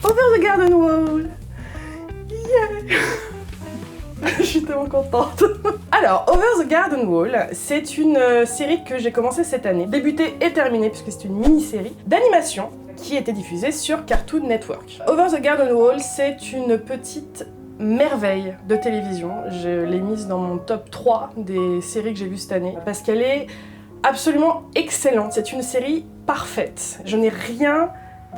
Over the Garden Wall. Yeah. Je suis tellement contente. Alors, Over the Garden Wall, c'est une série que j'ai commencée cette année, débutée et terminée, puisque c'est une mini-série d'animation qui était diffusée sur Cartoon Network. Over the Garden Wall, c'est une petite merveille de télévision. Je l'ai mise dans mon top 3 des séries que j'ai vues cette année, parce qu'elle est absolument excellente. C'est une série parfaite. Je n'ai rien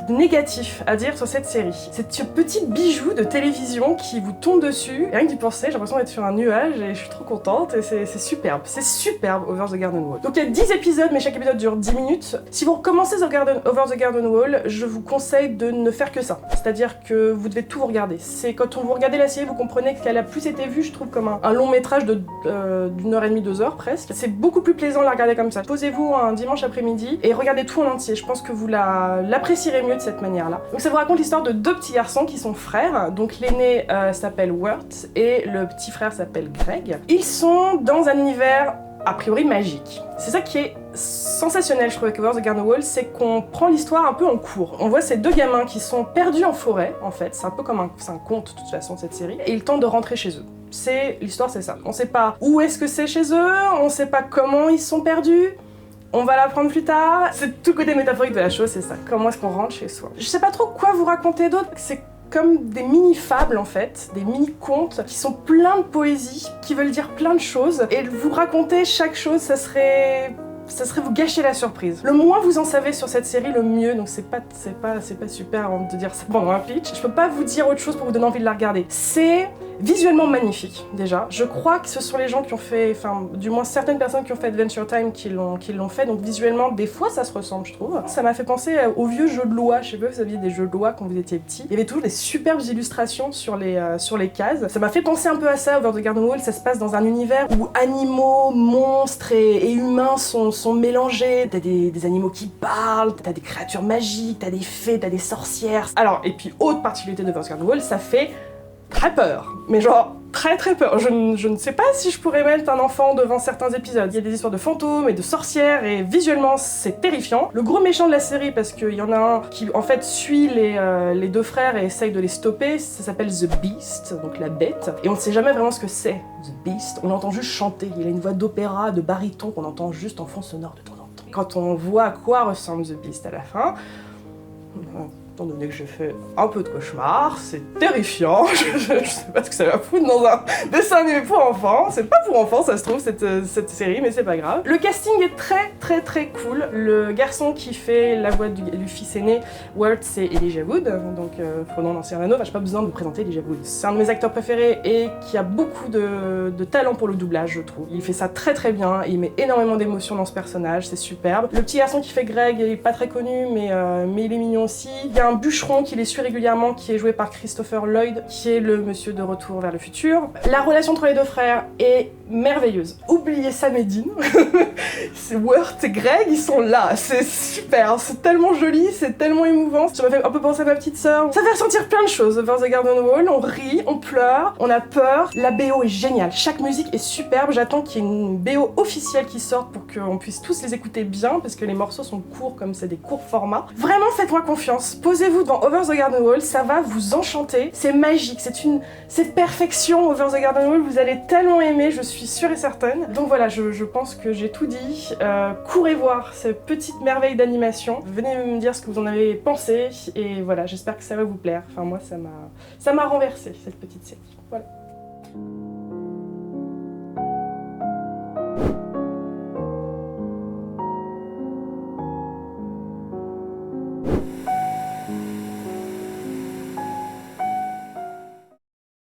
négatif à dire sur cette série. C'est ce petit bijou de télévision qui vous tombe dessus. Et rien que d'y penser, j'ai l'impression d'être sur un nuage et je suis trop contente et c'est superbe. C'est superbe, Over the Garden Wall. Donc il y a 10 épisodes, mais chaque épisode dure 10 minutes. Si vous recommencez Over the Garden Wall, je vous conseille de ne faire que ça. C'est-à-dire que vous devez tout regarder. C'est quand vous regardez la série, vous comprenez qu'elle a plus été vue, je trouve, comme un long métrage d'une heure et demie, 2 heures presque. C'est beaucoup plus plaisant de la regarder comme ça. Posez-vous un dimanche après-midi et regardez tout en entier. Je pense que vous l'apprécierez mieux de cette manière-là. Donc ça vous raconte l'histoire de deux petits garçons qui sont frères. Donc l'aîné s'appelle Wirt et le petit frère s'appelle Greg. Ils sont dans un univers a priori magique. C'est ça qui est sensationnel, je trouve, avec Over the Garden Wall, c'est qu'on prend l'histoire un peu en cours. On voit ces deux gamins qui sont perdus en forêt, en fait. C'est un peu comme un conte, de toute façon, cette série. Et ils tentent de rentrer chez eux. L'histoire, c'est ça. On sait pas où est-ce que c'est chez eux, on sait pas comment ils sont perdus. On va l'apprendre plus tard. C'est tout le côté métaphorique de la chose, c'est ça. Comment est-ce qu'on rentre chez soi? Je sais pas trop quoi vous raconter d'autre. C'est comme des mini-fables en fait, des mini-contes qui sont pleins de poésie, qui veulent dire plein de choses. Et vous raconter chaque chose, ça serait vous gâcher la surprise. Le moins vous en savez sur cette série, le mieux. Donc c'est pas super avant de dire ça pendant un pitch. Je peux pas vous dire autre chose pour vous donner envie de la regarder. C'est visuellement magnifique, déjà. Je crois que ce sont les gens qui ont fait, enfin, du moins certaines personnes qui ont fait Adventure Time qui l'ont fait, donc visuellement, des fois, ça se ressemble, je trouve. Ça m'a fait penser aux vieux jeux de loi. Je sais pas si vous aviez des jeux de loi quand vous étiez petit. Il y avait toujours des superbes illustrations sur les cases. Ça m'a fait penser un peu à ça, Over the Garden Wall. Ça se passe dans un univers où animaux, monstres et humains sont mélangés. T'as des animaux qui parlent, t'as des créatures magiques, t'as des fées, t'as des sorcières. Alors, et puis, autre particularité de Over the Garden Wall, ça fait très peur, mais genre très peur. Je ne sais pas si je pourrais mettre un enfant devant certains épisodes. Il y a des histoires de fantômes et de sorcières et visuellement c'est terrifiant. Le gros méchant de la série, parce qu'il y en a un qui en fait suit les deux frères et essaye de les stopper, ça s'appelle The Beast, donc la bête. Et on ne sait jamais vraiment ce que c'est, The Beast. On l'entend juste chanter. Il a une voix d'opéra, de baryton qu'on entend juste en fond sonore de temps en temps. Quand on voit à quoi ressemble The Beast à la fin, étant donné que j'ai fait un peu de cauchemar, c'est terrifiant, je sais pas ce que ça va foutre dans un dessin animé pour enfants, c'est pas pour enfants ça se trouve cette série, mais c'est pas grave. Le casting est très cool, le garçon qui fait la voix du fils aîné, Wirt, c'est Elijah Wood, donc Frodon l'ancien anneau, j'ai pas besoin de vous présenter Elijah Wood. C'est un de mes acteurs préférés et qui a beaucoup de talent pour le doublage, je trouve. Il fait ça très bien, il met énormément d'émotion dans ce personnage, c'est superbe. Le petit garçon qui fait Greg, il est pas très connu, mais il est mignon aussi. Il y a un bûcheron qui les suit régulièrement, qui est joué par Christopher Lloyd, qui est le monsieur de Retour vers le futur. La relation entre les deux frères est merveilleuse. Oubliez Sam et Dean. C'est Wirt et Greg, ils sont là. C'est super, c'est tellement joli, c'est tellement émouvant. Ça m'a fait un peu penser à ma petite sœur. Ça fait ressentir plein de choses. Over the Garden Wall, on rit, on pleure, on a peur. La BO est géniale. Chaque musique est superbe. J'attends qu'il y ait une BO officielle qui sorte pour qu'on puisse tous les écouter bien, parce que les morceaux sont courts, comme c'est des courts formats. Vraiment, faites-moi confiance. Posez-vous devant Over the Garden Wall, ça va vous enchanter. C'est magique, c'est perfection. Over the Garden Wall, vous allez tellement aimer, je suis sûre et certaine. Donc voilà, je pense que j'ai tout dit. Courez voir cette petite merveille d'animation. Venez me dire ce que vous en avez pensé. Et voilà, j'espère que ça va vous plaire. Enfin moi, ça m'a renversé, cette petite série. Voilà.